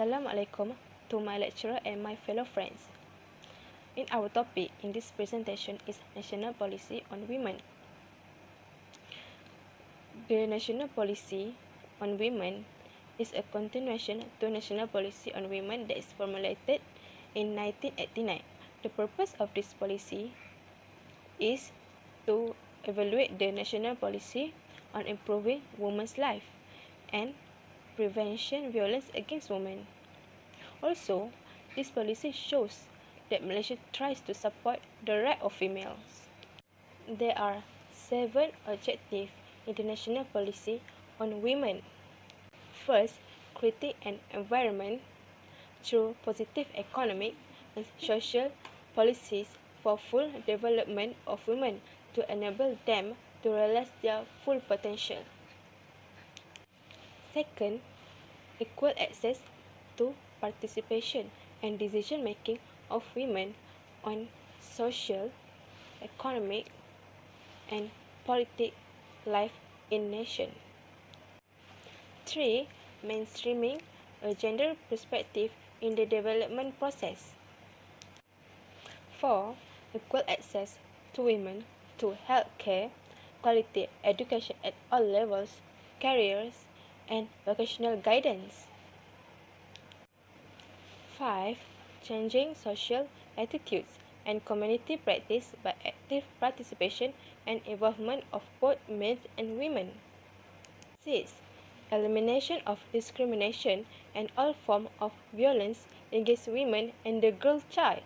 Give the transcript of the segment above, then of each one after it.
Assalamualaikum to my lecturer and my fellow friends. In our topic in this presentation is National Policy on Women. The National Policy on Women is a continuation to National Policy on Women that is formulated in 1989. The purpose of this policy is to evaluate the national policy on improving women's life and prevention violence against women. Also, this policy shows that Malaysia tries to support the right of females. There are 7 objectives in the national policy on women. First, creating an environment through positive economic and social policies for full development of women to enable them to realize their full potential. Second, equal access to participation and decision-making of women on social, economic, and political life in nation. 3. Mainstreaming a gender perspective in the development process. 4. Equal access to women to health care, quality education at all levels, careers, and vocational guidance. 5. Changing social attitudes and community practice by active participation and involvement of both men and women. 6. Elimination of discrimination and all forms of violence against women and the girl child.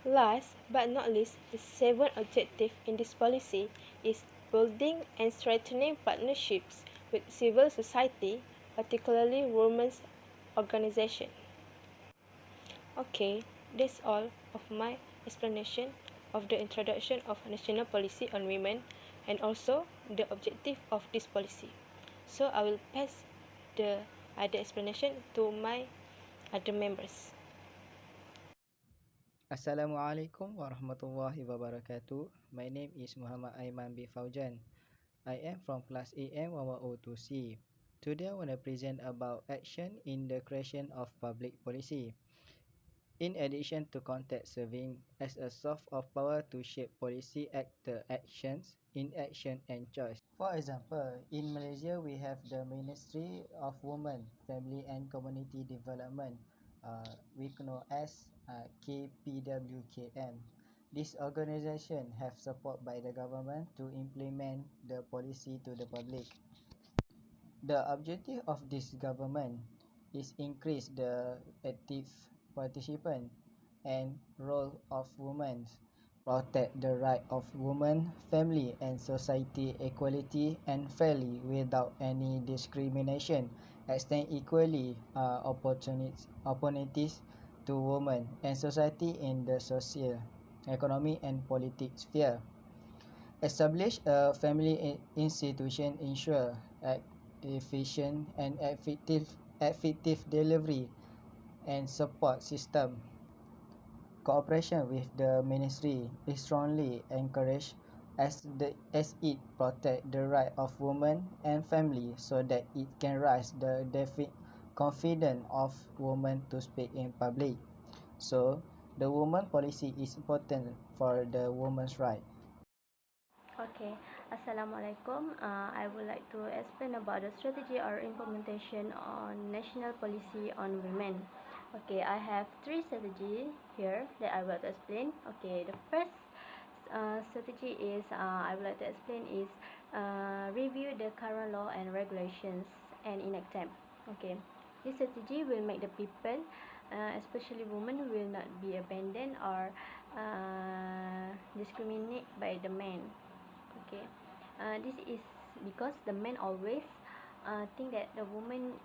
Last but not least, the 7th objective in this policy is building and strengthening partnerships with civil society, particularly women's organizations. Okay, that's all of my explanation of the introduction of national policy on women and also the objective of this policy. So I will pass the other explanation to my other members. Assalamualaikum warahmatullahi wabarakatuh. My name is Muhammad Aiman bin Faujan. I am from class AM 102C. Today I want to present about action in the creation of public policy. In addition to context serving as a source of power to shape policy actions, inaction and choice. For example, in Malaysia we have the Ministry of Women, Family and Community Development, we know as KPWKM. This organisation have support by the government to implement the policy to the public. The objective of this government is increase the active participant and role of women, protect the right of women, family and society equality and fairly without any discrimination, extend equally opportunities to women and society in the social, economic and politics sphere. Establish a family institution, ensure efficient and effective delivery and support system. Cooperation with the ministry is strongly encouraged as it protect the right of women and family so that it can raise the confidence of women to speak in public. So the women policy is important for the women's right. Okay, Assalamualaikum. I would like to explain about the strategy or implementation on national policy on women. Okay, I have 3 strategies here that I will explain. Okay, the first strategy is I would like to explain is review the current law and regulations and enact them. Okay, this strategy will make the people, especially women, will not be abandoned or discriminated by the men. Okay, this is because the men always think that the woman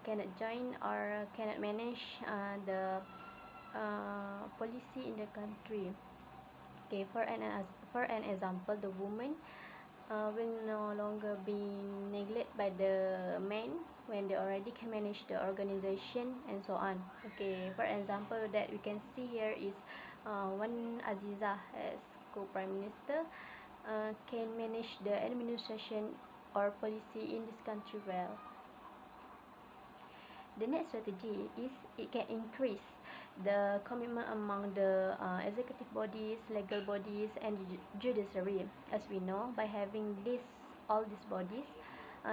cannot join or cannot manage the policy in the country. Okay, for an example, the woman will no longer be neglected by the men when they already can manage the organization and so on. Okay, for example that we can see here is one Aziza as co-prime minister can manage the administration or policy in this country well. The next strategy is it can increase the commitment among the executive bodies, legal bodies, and judiciary. As we know, by having all these bodies,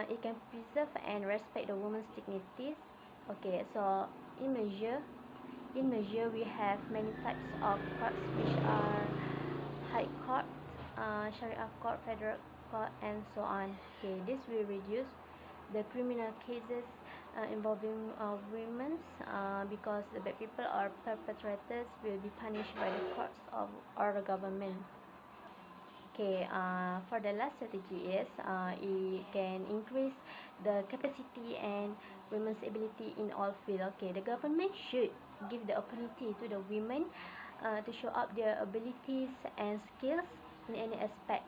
it can preserve and respect the woman's dignities. Okay, so in Malaysia we have many types of courts, which are High Court, Sharia Court, Federal Court, and so on. Okay, this will reduce the criminal cases involving women, because the bad people or perpetrators will be punished by the courts or the government. Okay, for the last strategy is it can increase the capacity and women's ability in all fields. Okay, the government should give the opportunity to the women to show up their abilities and skills in any aspect.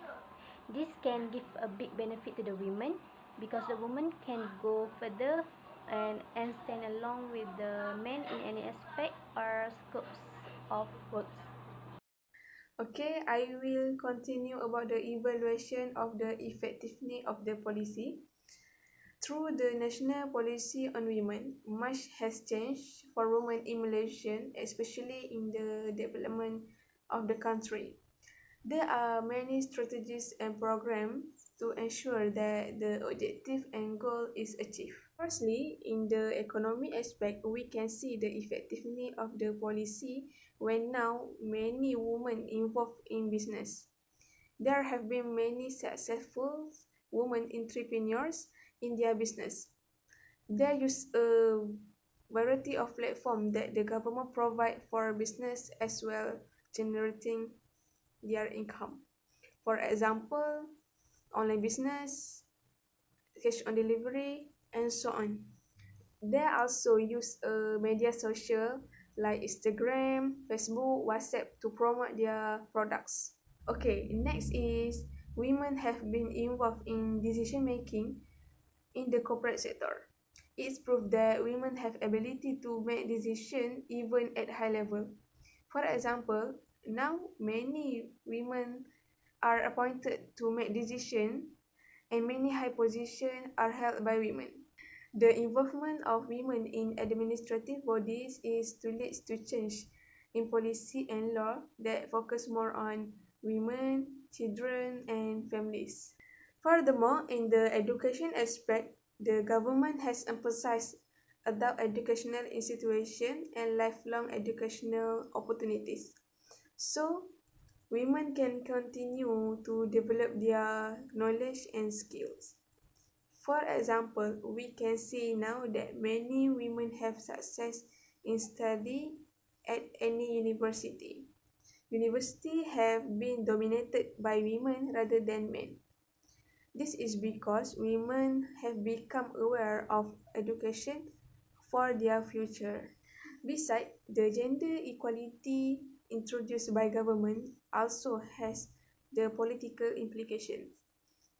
This can give a big benefit to the women because the woman can go further and stand along with the men in any aspect or scopes of works. Okay, I will continue about the evaluation of the effectiveness of the policy. Through the National Policy on Women, much has changed for women in Malaysia, especially in the development of the country. There are many strategies and programs to ensure that the objective and goal is achieved. Firstly, in the economic aspect, we can see the effectiveness of the policy when now many women involved in business. There have been many successful women entrepreneurs in their business. They use a variety of platforms that the government provide for business as well, generating their income. For example, online business, cash on delivery, and so on. They also use media social like Instagram, Facebook, WhatsApp to promote their products. Okay, next is women have been involved in decision making in the corporate sector. It's proof that women have ability to make decisions even at high level. For example, now many women are appointed to make decisions and many high positions are held by women. The involvement of women in administrative bodies is to lead to change in policy and law that focus more on women, children, and families. Furthermore, in the education aspect, the government has emphasized adult educational institutions and lifelong educational opportunities. So, women can continue to develop their knowledge and skills. For example, we can see now that many women have success in study at any university. Universities have been dominated by women rather than men. This is because women have become aware of education for their future. Besides, the gender equality introduced by government also has the political implications.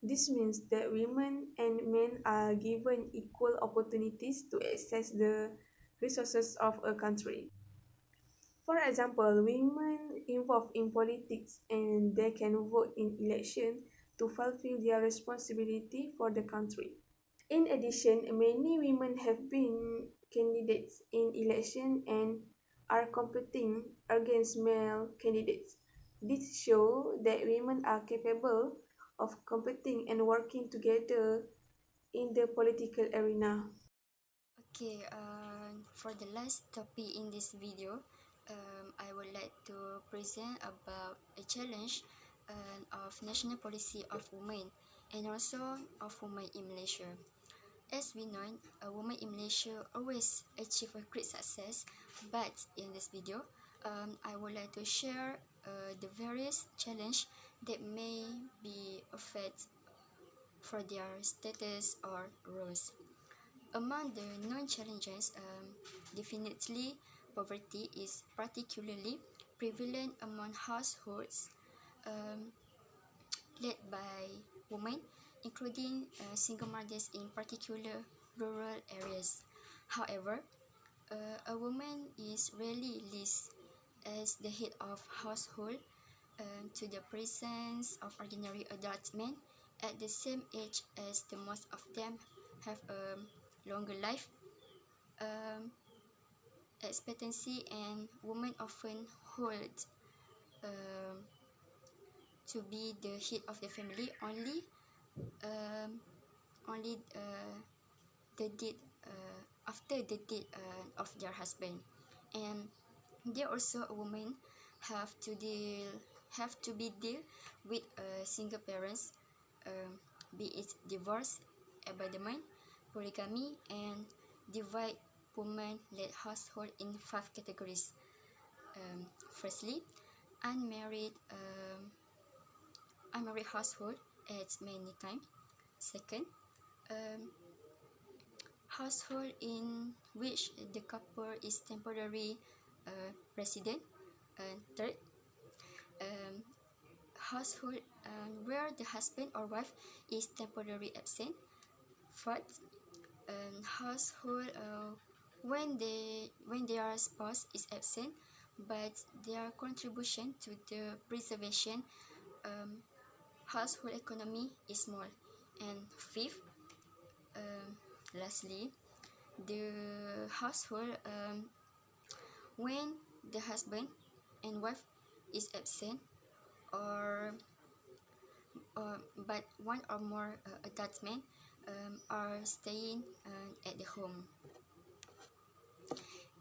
This means that women and men are given equal opportunities to access the resources of a country. For example, women involved in politics and they can vote in election to fulfill their responsibility for the country. In addition, many women have been candidates in election and are competing against male candidates. This shows that women are capable of competing and working together in the political arena. Okay, for the last topic in this video, I would like to present about a challenge of national policy of women and also of women in Malaysia. As we know, a woman in Malaysia always achieve a great success, but in this video, I would like to share the various challenge that may be affect for their status or roles. Among the known challenges, definitely poverty is particularly prevalent among households led by women, including single mothers in particular rural areas. However, a woman is rarely listed as the head of household to the presence of ordinary adult men at the same age as the most of them have a longer life. um, expectancy, and women often hold um, to be the head of the family um, only the death after the death of their husband. And there also a woman have to deal have to be deal with single parents, be it divorce, abandonment, polygamy, and divide women-led household in 5 categories. Firstly, unmarried unmarried household adds many times. Second, um, household in which the couple is temporary resident. And third, um, household where the husband or wife is temporarily absent. Fourth, household when their spouse is absent, but their contribution to the preservation household economy is small. And fifth, lastly, the household when the husband and wife is absent, or but one or more attachment are staying at the home.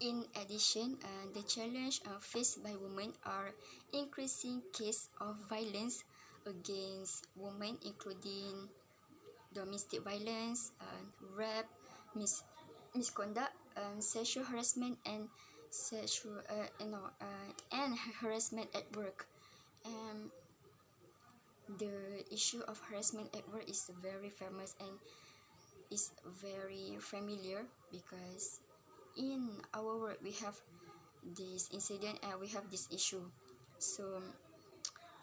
In addition, the challenge faced by women are increasing cases of violence against women, including domestic violence, rape, misconduct, sexual harassment, and and harassment at work. Um, the issue of harassment at work is very famous and is very familiar, because in our work we have this incident and we have this issue. So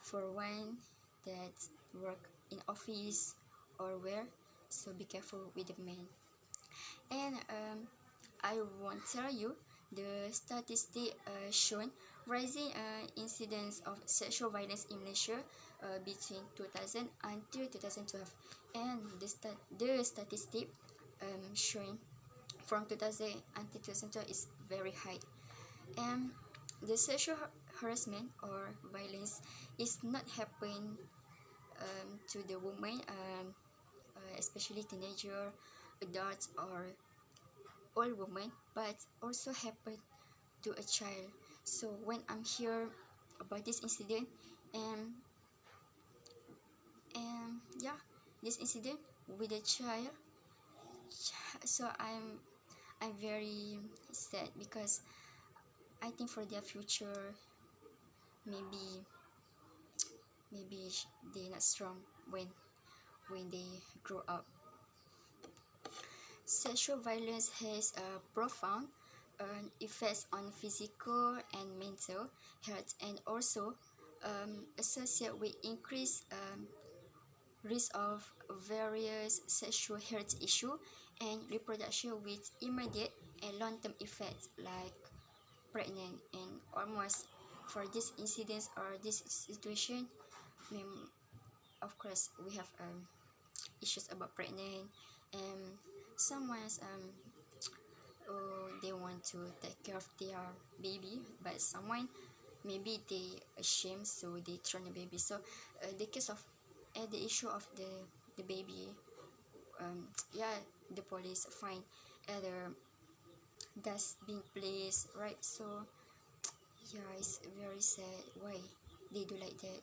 for one that work in office or where, so be careful with the men. And I won't tell you the statistic shown rising incidence of sexual violence in Malaysia between 2000 until 2012, and the statistic showing from 2000 until 2012 is very high. And the sexual harassment or violence is not happen to the woman, especially teenager, adults, or old woman, but also happen to a child. So when I'm here about this incident, and yeah, this incident with a child, so I'm very sad, because I think for their future, maybe they're not strong when they grow up. Sexual violence has a profound effects on physical and mental health, and also associated with increased risk of various sexual health issues and reproduction with immediate and long-term effects like pregnant. And almost for this incidents or this situation, of course we have issues about pregnant, and someone's they want to take care of their baby, but someone maybe they ashamed, so they throw the baby. So the case of the issue of the baby, yeah, the police find other dustbin place, right? So yeah, it's very sad why they do like that.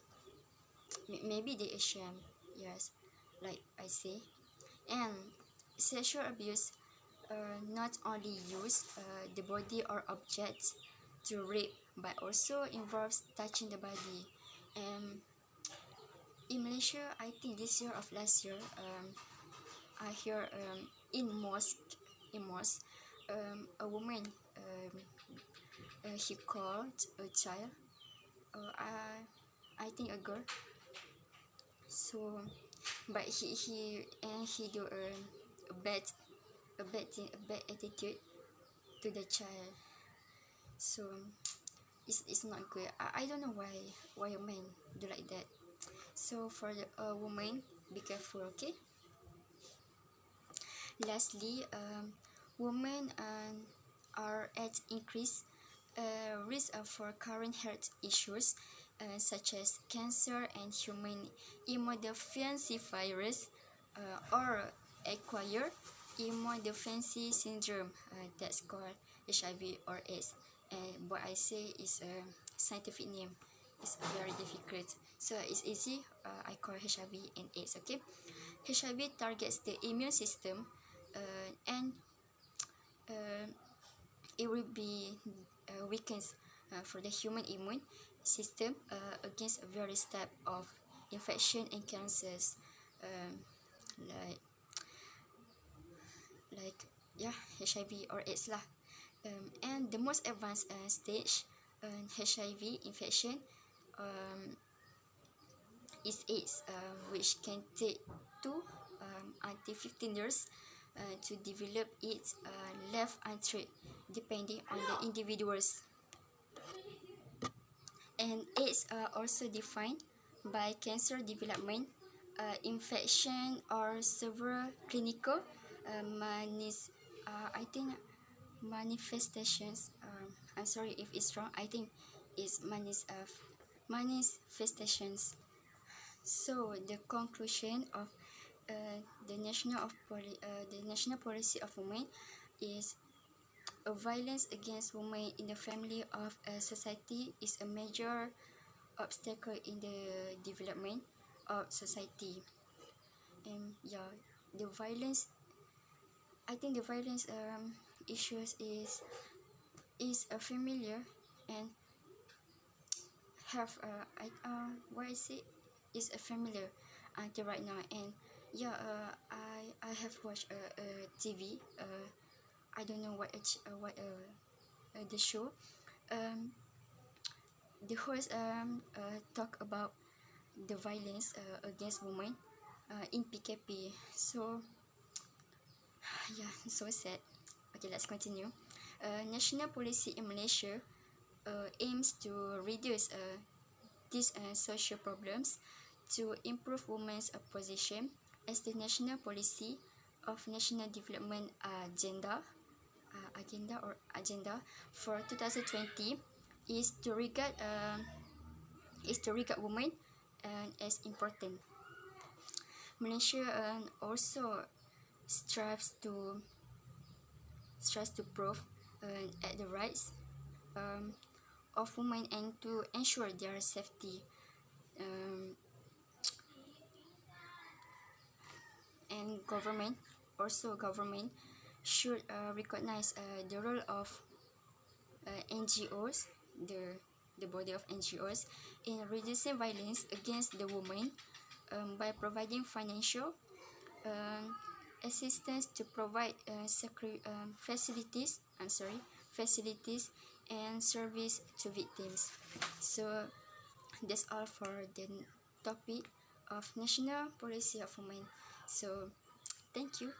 Maybe they ashamed, yes, like I say. And sexual abuse not only use the body or object to rape, but also involves touching the body. And in Malaysia, I think this year of last year, I hear in mosque, a woman, he called a child, I think a girl. So, but he do a bad thing, a bad attitude to the child. So it's not good. I don't know why a man do like that. So for the woman, be careful, okay? Lastly, women are at increased risk for current health issues such as cancer and human immunodeficiency virus or acquired immunodeficiency syndrome, that's called HIV or AIDS. And what I say is a scientific name. It's very difficult, so it's easy. I call HIV and AIDS. Okay, HIV targets the immune system, and it will be weakens for the human immune system against various type of infection and cancers, um, like yeah, HIV or AIDS lah. And the most advanced stage HIV infection is AIDS, which can take 2 until 15 years to develop it left untreated, depending on the individuals. And AIDS are also defined by cancer development, infection, or several clinical I think manifestations. I'm sorry if it's wrong. I think it's manifestations. So the conclusion of the national policy of women is violence against women in the family of a society is a major obstacle in the development of society. And yeah, the violence, I think the violence issues is familiar and have what I say is familiar until right now. And yeah, I have watched a TV. I don't know what the show. The host talk about the violence against women in PKP. So yeah, so sad. Okay, let's continue. National policy in Malaysia aims to reduce these social problems to improve women's position as the national policy of national development agenda for 2020 is to regard women as important. Malaysia also strives to prove at the rights of women and to ensure their safety. And government should recognize the role of NGOs, the body of NGOs, in reducing violence against the women by providing financial assistance to provide facilities and service to victims. So that's all for the topic of national policy of women. So thank you.